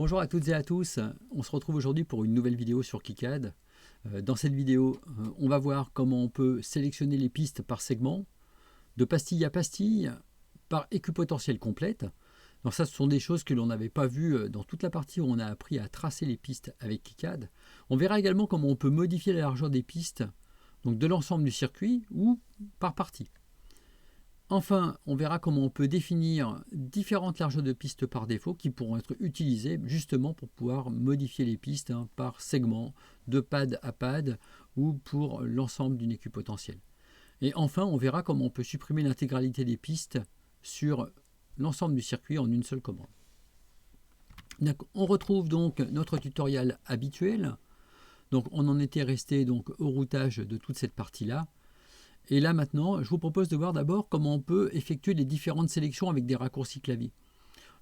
Bonjour à toutes et à tous, on se retrouve aujourd'hui pour une nouvelle vidéo sur KiCad. Dans cette vidéo, on va voir comment on peut sélectionner les pistes par segment, de pastille à pastille, par équipotentielle complète. Donc ça, ce sont des choses que l'on n'avait pas vues dans toute la partie où on a appris à tracer les pistes avec KiCad. On verra également comment on peut modifier la largeur des pistes, donc de l'ensemble du circuit ou par partie. Enfin, on verra comment on peut définir différentes largeurs de pistes par défaut qui pourront être utilisées justement pour pouvoir modifier les pistes par segment, de pad à pad ou pour l'ensemble d'une équipotentielle. Et enfin, on verra comment on peut supprimer l'intégralité des pistes sur l'ensemble du circuit en une seule commande. On retrouve donc notre tutoriel habituel. Donc on en était resté donc au routage de toute cette partie-là. Et là maintenant, je vous propose de voir d'abord comment on peut effectuer les différentes sélections avec des raccourcis clavier.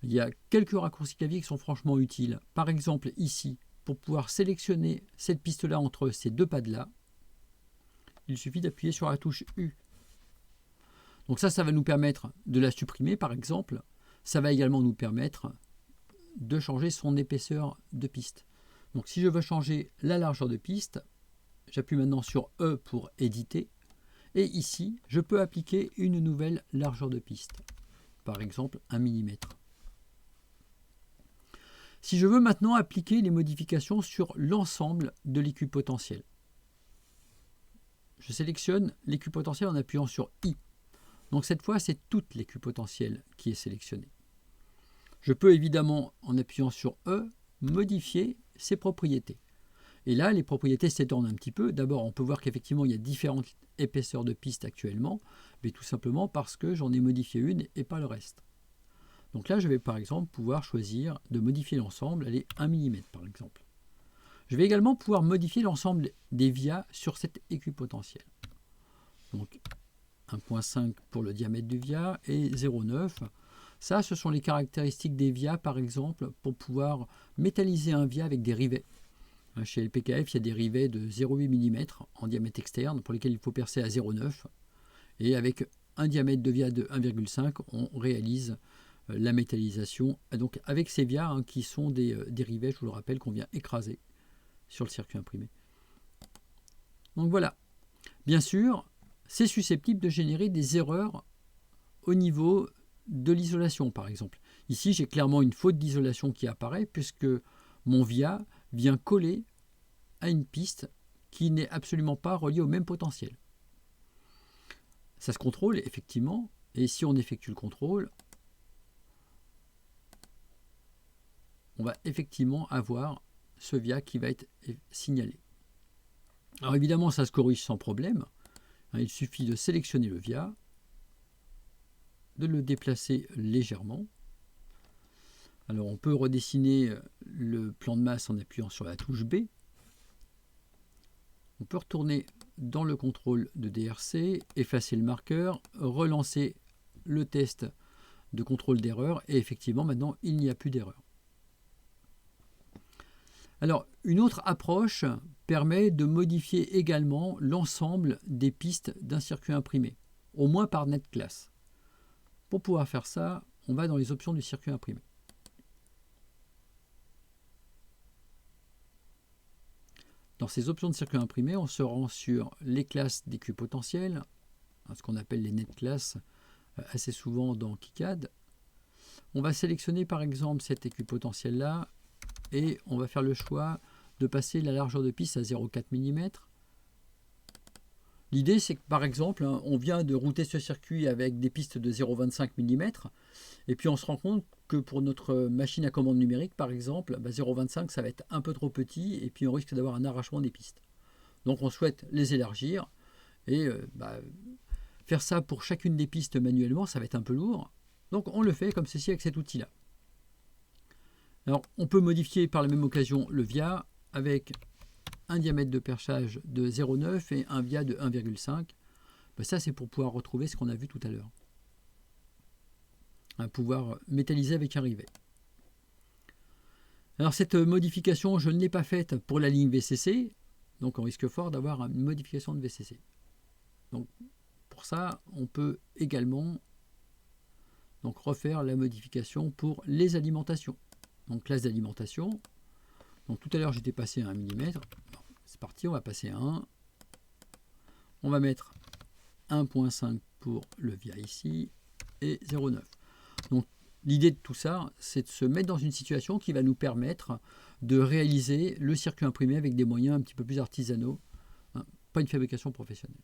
Il y a quelques raccourcis clavier qui sont franchement utiles. Par exemple ici, pour pouvoir sélectionner cette piste-là entre ces deux pads-là, il suffit d'appuyer sur la touche U. Donc ça va nous permettre de la supprimer par exemple. Ça va également nous permettre de changer son épaisseur de piste. Donc si je veux changer la largeur de piste, j'appuie maintenant sur E pour éditer. Et ici, je peux appliquer une nouvelle largeur de piste, par exemple 1 mm. Si je veux maintenant appliquer les modifications sur l'ensemble de l'équipotentiel, je sélectionne l'équipotentiel en appuyant sur I. Donc cette fois, c'est toute l'équipotentiel qui est sélectionnée. Je peux évidemment, en appuyant sur E, modifier ses propriétés. Et là, les propriétés s'étendent un petit peu. D'abord, on peut voir qu'effectivement, il y a différentes épaisseurs de piste actuellement, mais tout simplement parce que j'en ai modifié une et pas le reste. Donc là, je vais par exemple pouvoir choisir de modifier l'ensemble, allez, 1 mm par exemple. Je vais également pouvoir modifier l'ensemble des vias sur cet équipotentiel. Donc 1.5 pour le diamètre du via et 0,9. Ça, ce sont les caractéristiques des vias, par exemple, pour pouvoir métalliser un via avec des rivets. Chez LPKF, il y a des rivets de 0,8 mm en diamètre externe pour lesquels il faut percer à 0,9. Et avec un diamètre de via de 1,5, on réalise la métallisation. Donc avec ces vias qui sont des rivets, je vous le rappelle, qu'on vient écraser sur le circuit imprimé. Donc voilà. Bien sûr, c'est susceptible de générer des erreurs au niveau de l'isolation, par exemple. Ici, j'ai clairement une faute d'isolation qui apparaît puisque mon via vient coller à une piste qui n'est absolument pas reliée au même potentiel. Ça se contrôle effectivement, et si on effectue le contrôle, on va effectivement avoir ce via qui va être signalé. Alors évidemment, ça se corrige sans problème. Il suffit de sélectionner le via, de le déplacer légèrement. Alors on peut redessiner le plan de masse en appuyant sur la touche B. On peut retourner dans le contrôle de DRC, effacer le marqueur, relancer le test de contrôle d'erreur et effectivement maintenant il n'y a plus d'erreur. Alors une autre approche permet de modifier également l'ensemble des pistes d'un circuit imprimé, au moins par netclass. Pour pouvoir faire ça, on va dans les options du circuit imprimé. Dans ces options de circuit imprimé, on se rend sur les classes d'équipotentiel, ce qu'on appelle les netclass assez souvent dans KiCad. On va sélectionner par exemple cet équipotentiel-là et on va faire le choix de passer la largeur de piste à 0,4 mm. L'idée, c'est que par exemple, on vient de router ce circuit avec des pistes de 0,25 mm et puis on se rend compte que pour notre machine à commande numérique, par exemple, 0,25 ça va être un peu trop petit et puis on risque d'avoir un arrachement des pistes. Donc on souhaite les élargir et faire ça pour chacune des pistes manuellement, ça va être un peu lourd. Donc on le fait comme ceci avec cet outil-là. Alors on peut modifier par la même occasion le via avec un diamètre de perchage de 0,9 et un via de 1,5. Ça c'est pour pouvoir retrouver ce qu'on a vu tout à l'heure. Pouvoir métalliser avec un rivet. Alors cette modification, je ne l'ai pas faite pour la ligne VCC, donc on risque fort d'avoir une modification de VCC. Donc pour ça, on peut également refaire la modification pour les alimentations. donc classe d'alimentation. Donc tout à l'heure j'étais passé à 1 mm. C'est parti, on va passer à 1. On va mettre 1.5 pour le via ici et 0,9. Donc l'idée de tout ça, c'est de se mettre dans une situation qui va nous permettre de réaliser le circuit imprimé avec des moyens un petit peu plus artisanaux, hein, pas une fabrication professionnelle.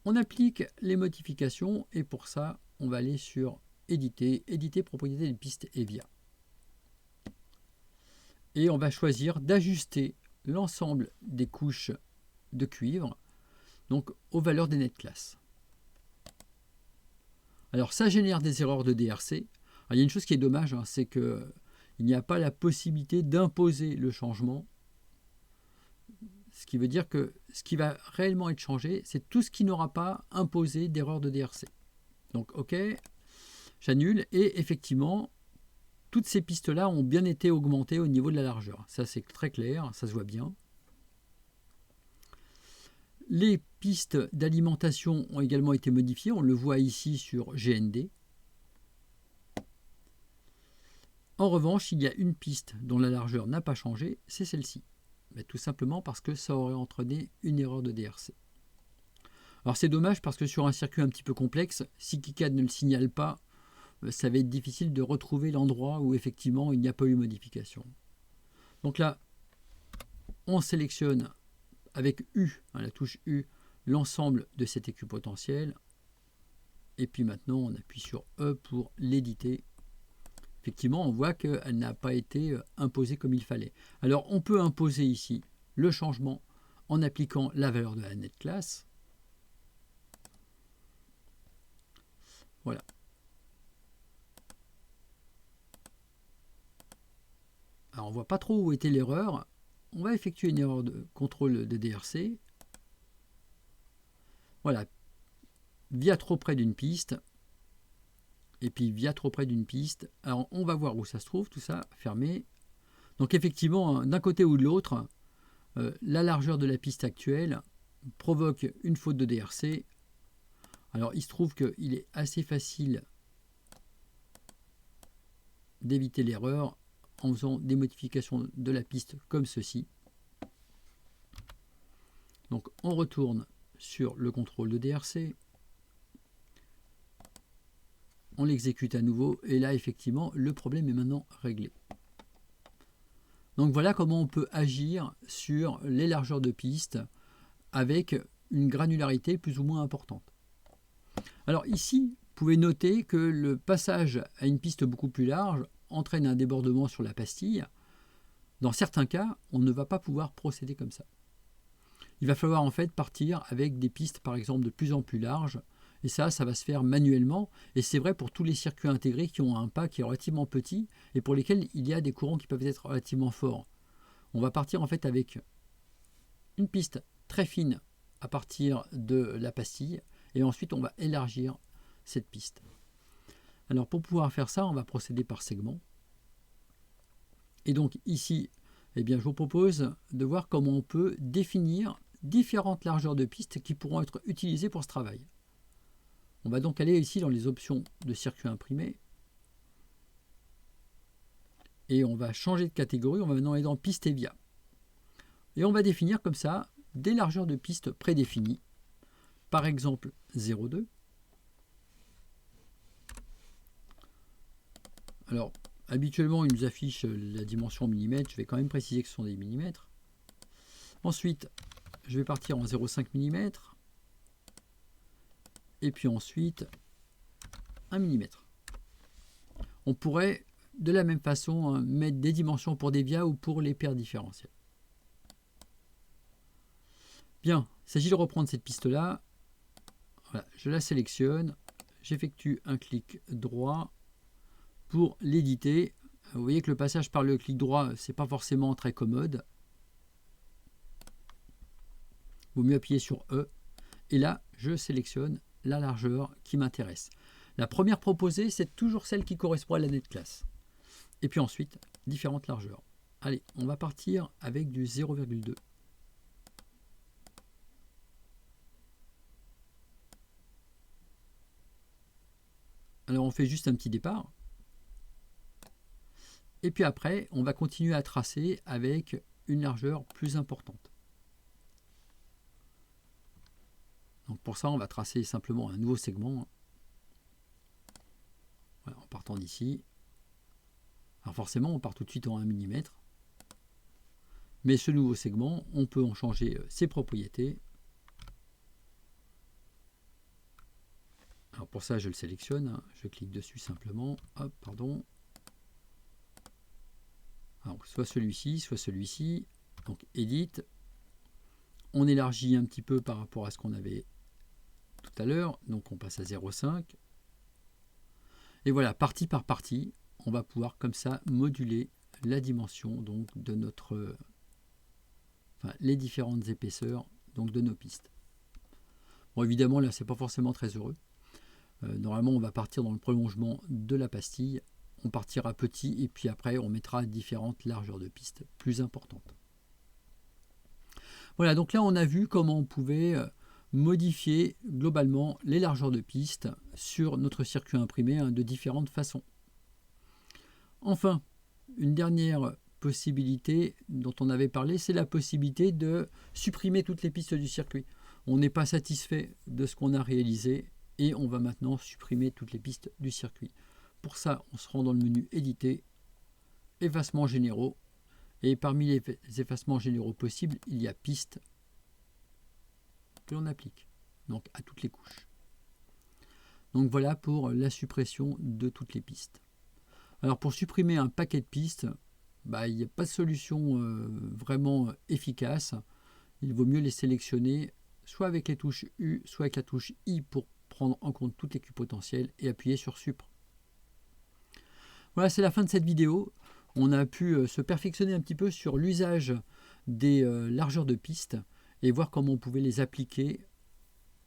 On applique les modifications et pour ça, on va aller sur éditer, éditer propriétés des pistes EVIA. Et on va choisir d'ajuster l'ensemble des couches de cuivre donc aux valeurs des net classes. Alors ça génère des erreurs de DRC. Alors, il y a une chose qui est dommage, hein, c'est qu'il n'y a pas la possibilité d'imposer le changement. Ce qui veut dire que ce qui va réellement être changé, c'est tout ce qui n'aura pas imposé d'erreur de DRC. Donc ok, j'annule et effectivement, toutes ces pistes-là ont bien été augmentées au niveau de la largeur. Ça c'est très clair, ça se voit bien. Les pistes d'alimentation ont également été modifiées, on le voit ici sur GND. En revanche, il y a une piste dont la largeur n'a pas changé, c'est celle-ci. Mais tout simplement parce que ça aurait entraîné une erreur de DRC. Alors c'est dommage parce que sur un circuit un petit peu complexe, si KiCad ne le signale pas, ça va être difficile de retrouver l'endroit où effectivement il n'y a pas eu modification. Donc là, on sélectionne avec U, hein, la touche U, l'ensemble de cet équipotentiel. Et puis maintenant, on appuie sur E pour l'éditer. Effectivement, on voit qu'elle n'a pas été imposée comme il fallait. Alors, on peut imposer ici le changement en appliquant la valeur de la net class. Voilà. Alors, on ne voit pas trop où était l'erreur. On va effectuer une erreur de contrôle de DRC. Voilà. Via trop près d'une piste. Et puis via trop près d'une piste. Alors on va voir où ça se trouve, tout ça fermé. Donc effectivement, d'un côté ou de l'autre, la largeur de la piste actuelle provoque une faute de DRC. Alors il se trouve qu'il est assez facile d'éviter l'erreur en faisant des modifications de la piste comme ceci. Donc on retourne sur le contrôle de DRC. On l'exécute à nouveau et là effectivement le problème est maintenant réglé. Donc voilà comment on peut agir sur les largeurs de piste avec une granularité plus ou moins importante. Alors ici, vous pouvez noter que le passage à une piste beaucoup plus large entraîne un débordement sur la pastille. Dans certains cas, on ne va pas pouvoir procéder comme ça. Il va falloir en fait partir avec des pistes par exemple de plus en plus larges. Et ça va se faire manuellement. Et c'est vrai pour tous les circuits intégrés qui ont un pas qui est relativement petit et pour lesquels il y a des courants qui peuvent être relativement forts. On va partir en fait avec une piste très fine à partir de la pastille et ensuite on va élargir cette piste. Alors pour pouvoir faire ça, on va procéder par segment. Et donc ici, eh bien, je vous propose de voir comment on peut définir différentes largeurs de pistes qui pourront être utilisées pour ce travail. On va donc aller ici dans les options de circuit imprimé et on va changer de catégorie. On va maintenant aller dans piste EVIA et on va définir comme ça des largeurs de piste prédéfinies, par exemple 0,2. Alors habituellement il nous affiche la dimension en millimètres, je vais quand même préciser que ce sont des millimètres. Ensuite je vais partir en 0,5 mm. Et puis ensuite 1 mm. On pourrait de la même façon mettre des dimensions pour des via ou pour les paires différentielles. Bien, il s'agit de reprendre cette piste-là. Voilà, je la sélectionne, j'effectue un clic droit pour l'éditer. Vous voyez que le passage par le clic droit, c'est pas forcément très commode. Il vaut mieux appuyer sur E. Et là, je sélectionne la largeur qui m'intéresse. La première proposée, c'est toujours celle qui correspond à la net class. Et puis ensuite, différentes largeurs. Allez, on va partir avec du 0,2. Alors on fait juste un petit départ. Et puis après, on va continuer à tracer avec une largeur plus importante. Donc pour ça, on va tracer simplement un nouveau segment. Voilà, en partant d'ici. Alors forcément, on part tout de suite en 1 mm. Mais ce nouveau segment, on peut en changer ses propriétés. Alors pour ça, je le sélectionne. Je clique dessus simplement. Hop, pardon. Alors, soit celui-ci, soit celui-ci. Donc Edit. On élargit un petit peu par rapport à ce qu'on avait tout à l'heure. Donc on passe à 0,5. Et voilà, partie par partie, on va pouvoir comme ça moduler la dimension donc de notre, les différentes épaisseurs donc de nos pistes. Bon, évidemment, là, c'est pas forcément très heureux. Normalement, on va partir dans le prolongement de la pastille. On partira petit et puis après, on mettra différentes largeurs de pistes plus importantes. Voilà, donc là, on a vu comment on pouvait modifier globalement les largeurs de pistes sur notre circuit imprimé de différentes façons. Enfin, une dernière possibilité dont on avait parlé, c'est la possibilité de supprimer toutes les pistes du circuit. On n'est pas satisfait de ce qu'on a réalisé et on va maintenant supprimer toutes les pistes du circuit. Pour ça, on se rend dans le menu Éditer, Effacements généraux, et parmi les effacements généraux possibles, il y a Pistes que l'on applique, donc à toutes les couches. Donc voilà pour la suppression de toutes les pistes. Alors pour supprimer un paquet de pistes, il n'y a pas de solution vraiment efficace. Il vaut mieux les sélectionner soit avec les touches U, soit avec la touche I pour prendre en compte toute l'équipotentielle et appuyer sur Supr. Voilà, c'est la fin de cette vidéo. On a pu se perfectionner un petit peu sur l'usage des largeurs de pistes et voir comment on pouvait les appliquer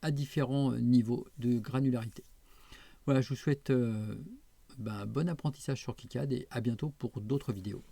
à différents niveaux de granularité. Voilà, je vous souhaite bon apprentissage sur KiCad et à bientôt pour d'autres vidéos.